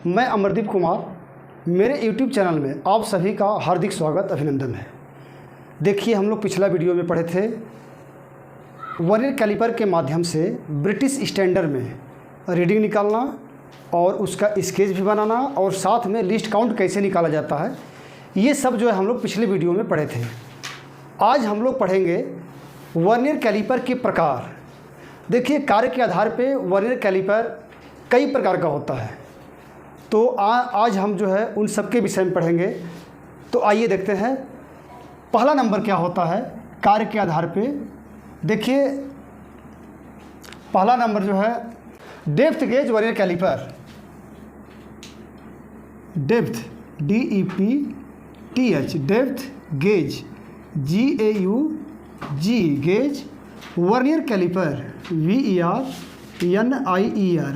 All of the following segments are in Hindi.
मैं अमरदीप कुमार, मेरे YouTube चैनल में आप सभी का हार्दिक स्वागत अभिनंदन है। देखिए, हम लोग पिछला वीडियो में पढ़े थे वर्नियर कैलिपर के माध्यम से ब्रिटिश स्टैंडर्ड में रीडिंग निकालना और उसका स्केच भी बनाना और साथ में लिस्ट काउंट कैसे निकाला जाता है। ये सब जो है हम लोग पिछले वीडियो में पढ़े थे। आज हम लोग पढ़ेंगे वर्नियर कैलिपर के प्रकार। देखिए, कार्य के आधार पे वर्नियर कैलिपर कई प्रकार का होता है, तो आज हम जो है उन सब के विषय में पढ़ेंगे। तो आइए देखते हैं पहला नंबर क्या होता है कार्य के आधार पे। देखिए, पहला नंबर जो है depth gauge vernier caliper. Depth DEPTH depth gauge GAUG gauge vernier caliper VERNIER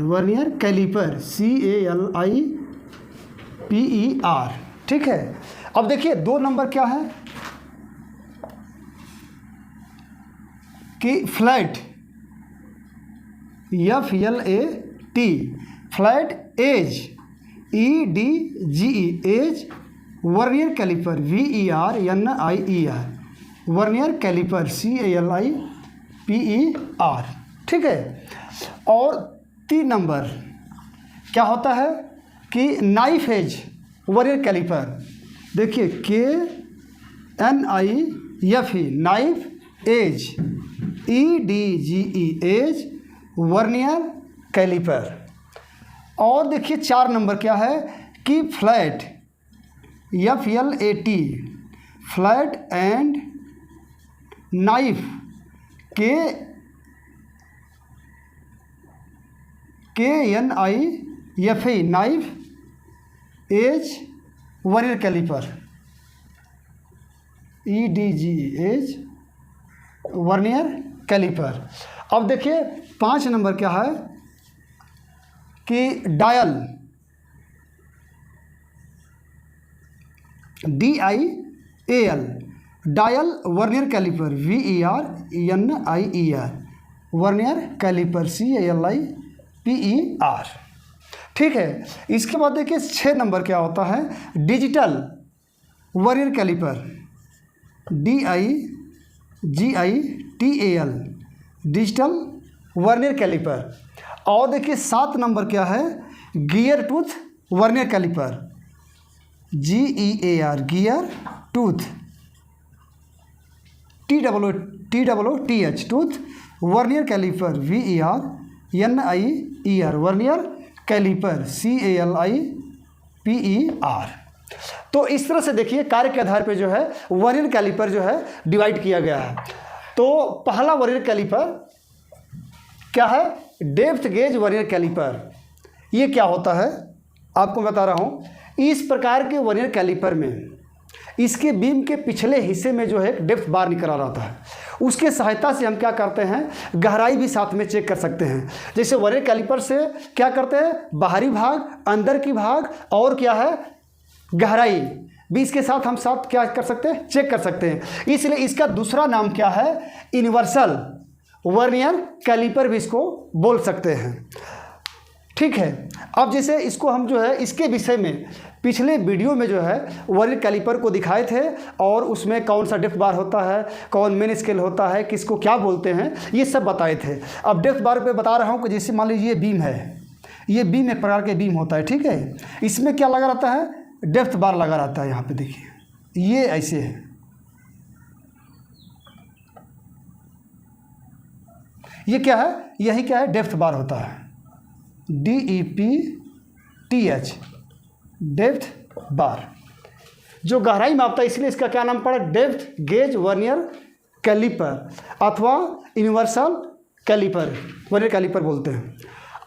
vernier caliper CALIPER। ठीक है। अब देखिए, दो नंबर क्या है कि flat FLAT flat edge EDGE edge vernier caliper VERNIER vernier caliper CALIPER। ठीक है। और 3 नंबर क्या होता है कि नाइफ एज वर्नियर कैलिपर। देखिए, KNIFE knife edge EDGE edge vernier caliper. और देखिए 4 नंबर क्या है कि flat FLAT flat and knife KNIFE knife edge vernier caliper EDGE edge vernier caliper. अब देखिए 5 नंबर क्या है कि dial DIAL dial vernier caliper VERNIER vernier caliper CALIPER। ठीक है। इसके बाद देखिए 6 नंबर क्या होता है digital vernier caliper DIGITAL digital vernier caliper. और देखिए 7 नंबर क्या है gear tooth vernier caliper GEAR gear tooth TOOTH tooth vernier caliper VERNIER vernier caliper CALIPER। तो इस तरह से देखिए कार्य के आधार पे जो है वर्नियर कैलिपर जो है डिवाइड किया गया है। तो पहला वर्नियर कैलिपर क्या है डेप्थ गेज वर्नियर कैलिपर। ये क्या होता है आपको बता रहा हूँ। इस प्रकार के वर्नियर कैलिपर में इसके बीम के पिछले हिस्से में जो है डेप्थ बार निकला रहता है। उसके सहायता से हम क्या करते हैं गहराई भी साथ में चेक कर सकते हैं। जैसे वर्नियर कैलिपर से क्या करते हैं बाहरी भाग, अंदर की भाग और क्या है गहराई भी इसके साथ हम साथ क्या कर सकते हैं चेक कर सकते हैं। इसलिए इसका दूसरा नाम क्या है यूनिवर्सल वर्नियर कैलिपर भी इसको बोल सकते हैं। ठीक है। अब जैसे इसको हम जो है इसके विषय में पिछले वीडियो में जो है वर्नियर कैलिपर को दिखाए थे और उसमें कौन सा डेप्थ बार होता है, कौन मेन स्केल होता है, किसको क्या बोलते हैं, ये सब बताए थे। अब डेप्थ बार पे बता रहा हूँ कि जैसे मान लीजिए ये बीम है, ये बीम एक प्रकार के बीम होता है। ठीक है। इसमें क्या लगा रहता है डेप्थ बार लगा रहता है। यहाँ पे देखिए ये ऐसे है, ये क्या है यही क्या है डेप्थ बार होता है DEPTH डेप्थ बार जो गहराई मापता है। इसलिए इसका क्या नाम पड़ा डेप्थ गेज वर्नियर कैलिपर अथवा यूनिवर्सल कैलिपर वर्नियर कैलिपर बोलते हैं।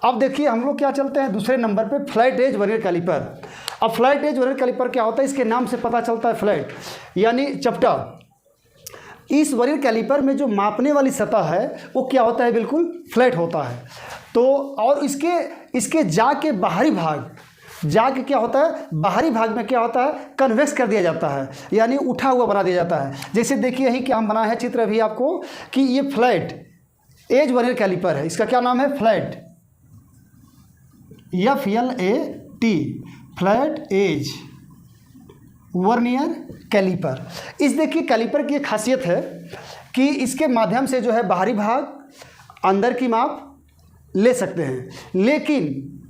अब देखिए हम लोग क्या चलते हैं दूसरे नंबर पे फ्लैट एज वर्नियर कैलिपर। अब फ्लैट एज वर्नियर कैलिपर क्या होता है इसके नाम से पता चलता है फ्लैट यानी चपटा। इस वर्नियर कैलिपर में जो मापने वाली सतह है वो क्या होता है बिल्कुल फ्लैट होता है। तो और इसके जा के बाहरी भाग जाके क्या होता है बाहरी भाग में क्या होता है कन्वेक्स कर दिया जाता है यानी उठा हुआ बना दिया जाता है। जैसे देखिए यही क्या हम बनाए हैं चित्र अभी आपको कि ये फ्लैट एज वर्नियर कैलिपर है। इसका क्या नाम है flat FLAT T, flat edge vernier caliper. इस देखिए कैलिपर की एक खासियत है कि इसके माध्यम से जो है बाहरी भाग अंदर की माप ले सकते हैं, लेकिन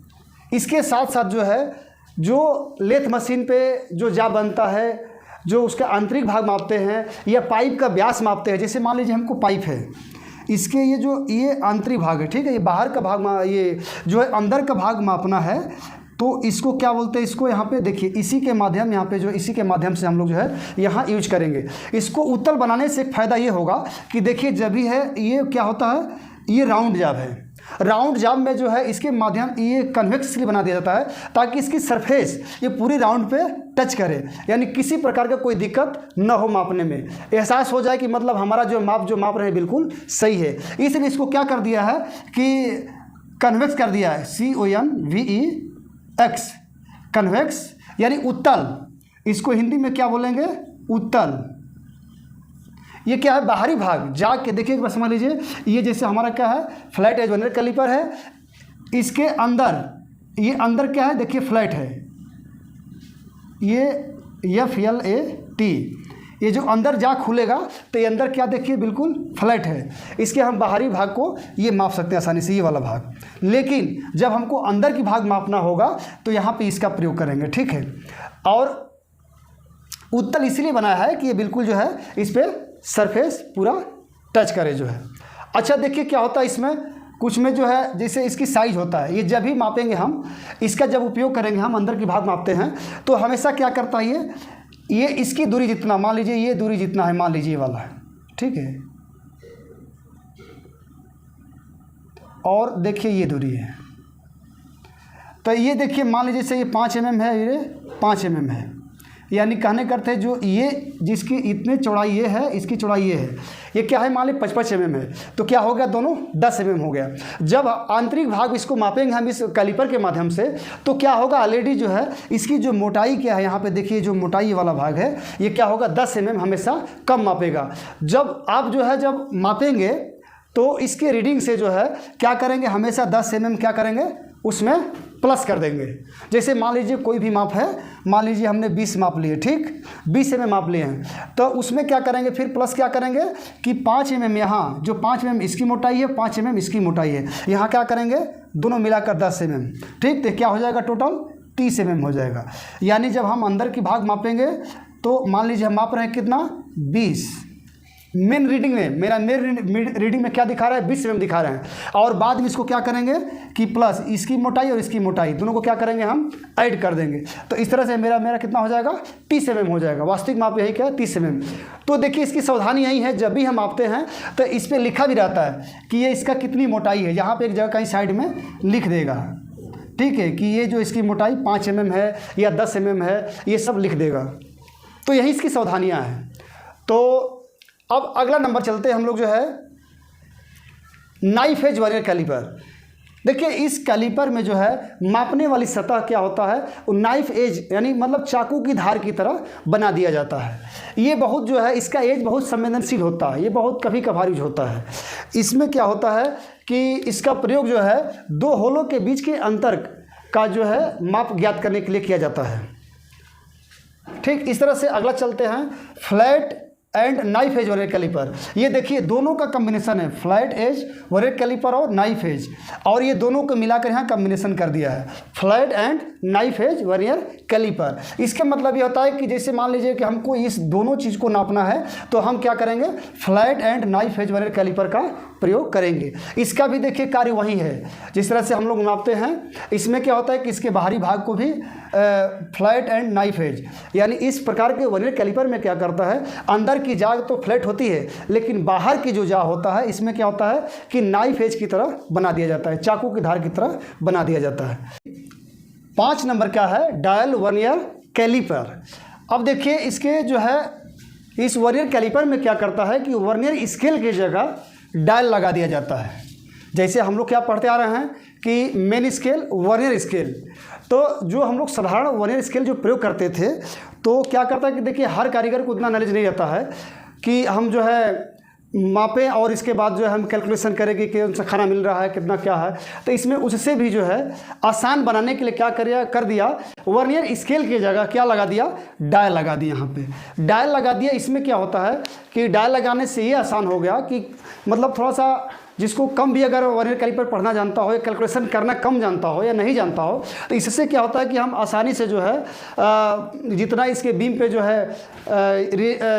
इसके साथ साथ जो है जो लेथ मशीन पे जो जा बनता है, जो उसका आंतरिक भाग मापते हैं या पाइप का व्यास मापते हैं, जैसे मान लीजिए हमको पाइप है, इसके ये आंतरिक भाग है, ठीक है, ये बाहर का भाग ये जो है अंदर का भाग मापना है, तो इसको क्या बोलते हैं, इसको यहाँ पे देखिए इसी के माध्यम यहाँ पे जो इसी के माध्यम से हम लोग जो है यहाँ यूज करेंगे। इसको उत्तल बनाने से एक फ़ायदा ये होगा कि देखिए जब भी है ये क्या होता है, ये राउंड जाब है, राउंड जाब में जो है इसके माध्यम ये कन्वेक्सली बना दिया जाता है ताकि इसकी सरफेस ये पूरी राउंड पे टच करे, यानी किसी प्रकार का कोई दिक्कत न हो, मापने में एहसास हो जाए कि मतलब हमारा जो माप रहे हैं बिल्कुल सही है। इसलिए इसको क्या कर दिया है कि कन्वेक्स कर दिया है, CONVEX, कन्वेक्स यानी उत्तल। इसको हिंदी में क्या बोलेंगे, उत्तल। ये क्या है, बाहरी भाग जाग के देखिए बस समझ लीजिए, ये जैसे हमारा क्या है फ्लैट एज वर्नियर कैलिपर है, इसके अंदर ये अंदर क्या है देखिए फ्लैट है, ये FLAT, ये जो अंदर जा खुलेगा तो ये अंदर क्या देखिए बिल्कुल फ्लैट है। इसके हम बाहरी भाग को ये माप सकते हैं आसानी से, ये वाला भाग, लेकिन जब हमको अंदर की भाग मापना होगा तो यहाँ पे इसका प्रयोग करेंगे, ठीक है। और उत्तल इसलिए बनाया है कि ये बिल्कुल जो है इस पर सरफेस पूरा टच करे जो है। अच्छा देखिए क्या होता है इसमें, कुछ में जो है जैसे इसकी साइज होता है, ये जब भी मापेंगे हम, इसका जब उपयोग करेंगे हम अंदर की भाग मापते हैं तो हमेशा क्या करता है ये इसकी दूरी जितना, मान लीजिए ये दूरी जितना है, मान लीजिए ये वाला है, ठीक है, और देखिए ये दूरी है, तो ये देखिए मान लीजिए से ये 5 mm है, ये 5 mm है, यानी कहने करते हैं जो ये जिसकी इतने चौड़ाई ये है, इसकी चौड़ाई ये है, ये क्या है मान लीजिए 55 mm है, तो क्या हो गया दोनों 10 mm हो गया। जब आंतरिक भाग इसको मापेंगे हम इस कैलिपर के माध्यम से तो क्या होगा, ऑलरेडी जो है इसकी जो मोटाई क्या है, यहाँ पे देखिए जो मोटाई वाला भाग है ये क्या होगा 10 mm हमेशा कम मापेगा। जब आप जो है जब मापेंगे तो इसके रीडिंग से जो है क्या करेंगे, हमेशा 10 mm क्या करेंगे उसमें प्लस कर देंगे। जैसे मान लीजिए कोई भी माप है, मान लीजिए हमने 20 माप लिए, ठीक, 20 mm माप लिए हैं, तो उसमें क्या करेंगे फिर प्लस क्या करेंगे कि 5 mm यहाँ जो 5 mm इसकी मोटाई है, 5 mm इसकी मोटाई है, यहाँ क्या करेंगे दोनों मिलाकर 10 mm, ठीक, तो क्या हो जाएगा टोटल 30 mm हो जाएगा। यानी जब हम अंदर की भाग मापेंगे तो मान लीजिए हम माप रहे हैं कितना 20, मेन रीडिंग में मेन रीडिंग में क्या दिखा रहा है 20 mm दिखा रहे हैं, और बाद में इसको क्या करेंगे कि प्लस इसकी मोटाई और इसकी मोटाई दोनों को क्या करेंगे हम ऐड कर देंगे, तो इस तरह से मेरा कितना हो जाएगा 30 mm हो जाएगा। वास्तविक माप यही क्या है 30 mm। तो देखिए इसकी सावधानी यही है, जब भी हम मापते हैं तो इस पर लिखा भी रहता है कि ये इसका कितनी मोटाई है, यहाँ पर एक जगह कहीं साइड में लिख देगा, ठीक है, कि ये जो इसकी मोटाई 5 mm है या 10 mm है, ये सब लिख देगा। तो यही इसकी सावधानियाँ हैं। तो अब अगला नंबर चलते हैं हम लोग जो है नाइफ एज वर्नियर कैलिपर। देखिए इस कैलिपर में जो है मापने वाली सतह क्या होता है, वो नाइफ एज यानी मतलब चाकू की धार की तरह बना दिया जाता है। ये बहुत जो है इसका एज बहुत संवेदनशील होता है, ये बहुत कभी कभार यूज होता है। इसमें क्या होता है कि इसका प्रयोग जो है 2 होलों के बीच के अंतर का जो है माप ज्ञात करने के लिए किया जाता है, ठीक। इस तरह से अगला चलते हैं flat and knife edge vernier caliper. ये देखिए दोनों का कम्बिनेशन है, फ्लैट एज वर्नियर कैलिपर और नाइफ एज, और ये दोनों को मिलाकर यहाँ कम्बिनेशन कर दिया है flat and knife edge vernier caliper. इसका मतलब ये होता है कि जैसे मान लीजिए कि हमको इस दोनों चीज़ को नापना है तो हम क्या करेंगे flat and knife edge vernier caliper का प्रयोग करेंगे। इसका भी देखिए कार्य वही है जिस तरह से हम लोग नापते हैं। इसमें क्या होता है कि इसके बाहरी भाग को भी फ्लैट एंड नाइफ एज, यानी इस प्रकार के वर्नियर कैलिपर में क्या करता है, अंदर की जाग तो फ्लैट होती है लेकिन बाहर की जो जा होता है इसमें क्या होता है कि नाइफ एज की तरह बना दिया जाता है, चाकू की धार की तरह बना दिया जाता है। 5 नंबर क्या है डायल वर्नियर कैलिपर। अब देखिए इसके जो है इस वर्नियर कैलिपर में क्या करता है कि वर्नियर स्केल की जगह डायल लगा दिया जाता है। जैसे हम लोग क्या पढ़ते आ रहे हैं कि मेन स्केल वर्नियर स्केल, तो जो हम लोग साधारण वर्नियर स्केल जो प्रयोग करते थे तो क्या करता है कि देखिए हर कारीगर को उतना नॉलेज नहीं रहता है कि हम जो है मापें और इसके बाद जो है हम कैलकुलेशन करेंगे कि उनसे खाना मिल रहा है कितना क्या है। तो इसमें उससे भी जो है आसान बनाने के लिए क्या कर दिया, वर्नियर स्केल की जगह क्या लगा दिया, डायल लगा दिया। यहाँ पे डायल लगा दिया। इसमें क्या होता है कि डायल लगाने से ये आसान हो गया कि मतलब थोड़ा सा जिसको कम भी अगर वर्नियर कैलिपर पढ़ना जानता हो या कैलकुलेशन करना कम जानता हो या नहीं जानता हो, तो इससे क्या होता है कि हम आसानी से जो है जितना इसके बीम पे जो है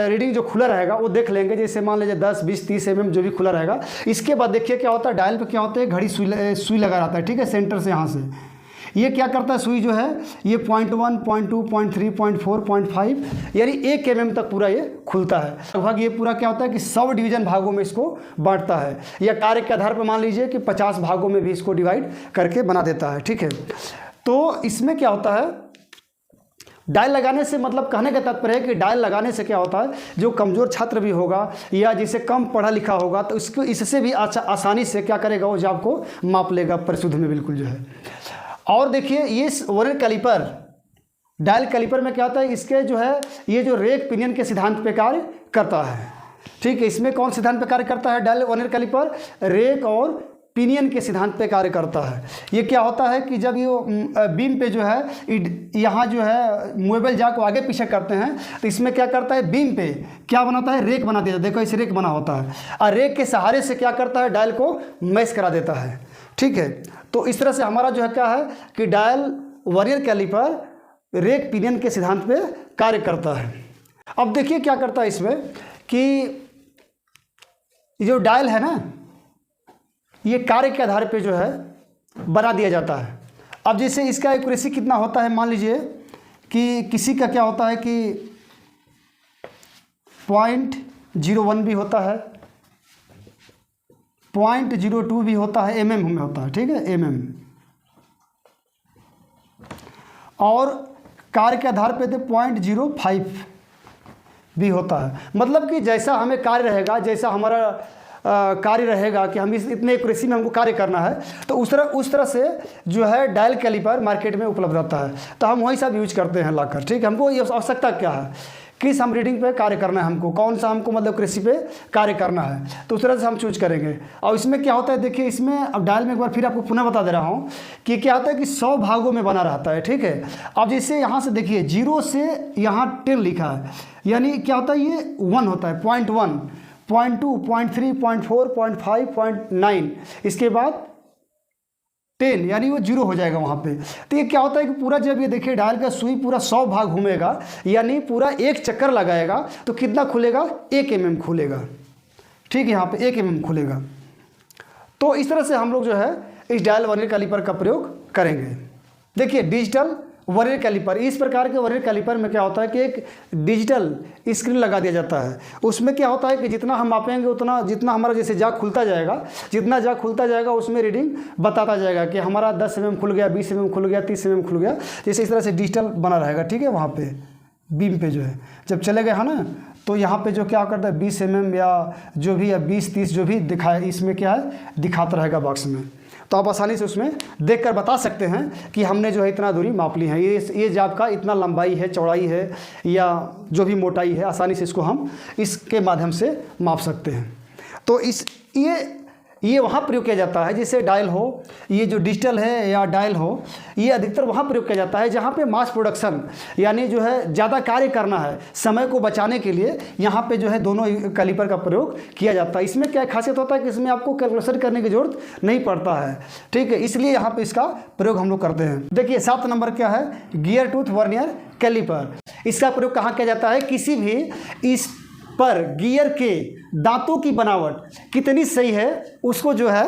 रीडिंग जो खुला रहेगा वो देख लेंगे। जैसे मान लीजिए 10, 20, 30 mm जो भी खुला रहेगा। इसके बाद देखिए क्या होता है, डायल पे क्या होता है, घड़ी सुई लगा रहता है, ठीक है, सेंटर से यहाँ से। ये क्या करता है, सुई जो है ये 0.1, 0.2, 0.3, 0.4, 0.5 यानी 1 mm तक पूरा ये खुलता है। लगभग ये पूरा क्या होता है कि 100 डिवीजन भागों में इसको बांटता है, या कार्य के आधार पर मान लीजिए कि 50 भागों में भी इसको डिवाइड करके बना देता है, ठीक है। तो इसमें क्या होता है, डायल लगाने से मतलब कहने का तात्पर्य है कि डायल लगाने से क्या होता है, जो कमज़ोर छात्र भी होगा या जिसे कम पढ़ा लिखा होगा तो इसको इससे भी आसानी से क्या करेगा, वो जाप को माप लेगा परिशुद्ध में बिल्कुल जो है। और देखिए ये वर्नियर कैलिपर डायल कैलिपर में क्या होता है, इसके जो है ये जो रेक पिनियन के सिद्धांत पे कार्य करता है, ठीक है। इसमें कौन सिद्धांत पे कार्य करता है, डायल वर्नियर कैलिपर रेक और पिनियन के सिद्धांत पे कार्य करता है। ये क्या होता है कि जब ये बीम पे जो है यहाँ जो है मूवेबल जा को आगे पीछे करते हैं तो इसमें क्या करता है, बीम पे क्या बनाता है, रेक बना देता है। देखो इसे रेक बना होता है और रेक के सहारे से क्या करता है, डायल को मैश करा देता है, ठीक है। तो इस तरह से हमारा जो है क्या है कि dial vernier caliper rack pinion के सिद्धांत पे कार्य करता है। अब देखिए क्या करता है इसमें कि जो डायल है ना, ये कार्य के आधार पे जो है बना दिया जाता है। अब जैसे इसका एक्यूरेसी कितना होता है, मान लीजिए कि किसी का क्या होता है कि 0.01 भी होता है, 0.02 भी होता है, mm में होता है, ठीक है, mm। और कार्य के आधार पे तो 0.05 भी होता है। मतलब कि जैसा हमें कार्य रहेगा, जैसा हमारा कार्य रहेगा कि हम इतने एक्यूरेसी में हमको कार्य करना है, तो उस तरह से जो है डायल कैलिपर मार्केट में उपलब्ध रहता है। तो हम वही सब यूज करते हैं लाकर, ठीक है। हमको ये आवश्यकता क्या है, किस हम रीडिंग पे कार्य करना है, हमको कौन सा हमको मतलब कृषि पे कार्य करना है, तो उस तरह से हम चूज करेंगे। और इसमें क्या होता है, देखिए इसमें अब डायल में एक बार फिर आपको पुनः बता दे रहा हूँ कि क्या होता है कि 100 भागों में बना रहता है, ठीक है। अब जैसे यहाँ से देखिए 0 से यहाँ 10 लिखा है, यानी क्या होता है, ये 1 होता है, 0.1, 0.2, 0.3, 0.4, 0.5, 0.9, इसके बाद 10 यानी वो 0 हो जाएगा वहाँ पे। तो ये क्या होता है कि पूरा जब ये देखिए डायल का सुई पूरा 100 भाग घूमेगा, यानी पूरा एक चक्कर लगाएगा, तो कितना खुलेगा, 1 mm खुलेगा, ठीक है, यहाँ पे 1 mm खुलेगा। तो इस तरह से हम लोग जो है इस डायल वर्नियर कैलिपर का प्रयोग करेंगे। देखिए डिजिटल वर्नियर कैलिपर, इस प्रकार के वर्नियर कैलिपर में क्या होता है कि एक डिजिटल स्क्रीन लगा दिया जाता है। उसमें क्या होता है कि जितना हम मापेंगे उतना, जितना हमारा जैसे जाग खुलता जाएगा, जितना जाग खुलता जाएगा उसमें रीडिंग बताता जाएगा कि हमारा 10 mm खुल गया, 20 mm खुल गया, 30 mm खुल गया, जैसे इस तरह से डिजिटल बना रहेगा, ठीक है। वहाँ पे बीम पे जो है जब चले गए है ना, तो यहाँ पे जो क्या करता है 20 mm या जो भी या 20-30 जो भी दिखाए, इसमें क्या है दिखाता रहेगा बॉक्स में। तो आप आसानी से उसमें देखकर बता सकते हैं कि हमने जो है इतना दूरी माप ली है, ये जाब का इतना लंबाई है, चौड़ाई है या जो भी मोटाई है, आसानी से इसको हम इसके माध्यम से माप सकते हैं। तो ये वहाँ प्रयोग किया जाता है, जैसे डायल हो, ये जो डिजिटल है या डायल हो, ये अधिकतर वहाँ प्रयोग किया जाता है जहाँ पे मास प्रोडक्शन यानी जो है ज़्यादा कार्य करना है, समय को बचाने के लिए यहाँ पे जो है दोनों कैलिपर का प्रयोग किया जाता है। इसमें क्या खासियत होता है कि इसमें आपको कैलकुलेशन करने की जरूरत नहीं पड़ता है, ठीक है, इसलिए यहाँ पर इसका प्रयोग हम लोग करते हैं। देखिए 7 नंबर क्या है, गियर टूथ वर्नियर कैलिपर। इसका प्रयोग कहाँ किया जाता है, किसी भी इस पर गियर के दांतों की बनावट कितनी सही है उसको जो है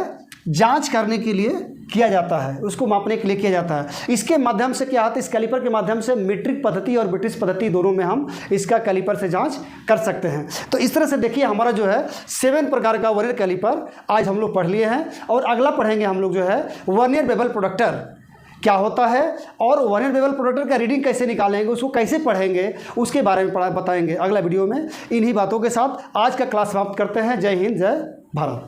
जांच करने के लिए किया जाता है, उसको मापने के लिए किया जाता है। इसके माध्यम से क्या होता है, इस कैलिपर के माध्यम से मीट्रिक पद्धति और ब्रिटिश पद्धति दोनों में हम इसका कैलिपर से जांच कर सकते हैं। तो इस तरह से देखिए हमारा जो है 7 प्रकार का वर्नियर कैलिपर आज हम लोग पढ़ लिए हैं, और अगला पढ़ेंगे हम लोग जो है वर्नियर बेवल प्रोडक्टर क्या होता है और वर्नियर बेवल प्रोडक्टर का रीडिंग कैसे निकालेंगे, उसको कैसे पढ़ेंगे, उसके बारे में बताएंगे अगला वीडियो में। इन्हीं बातों के साथ आज का क्लास समाप्त करते हैं। जय हिंद, जय भारत।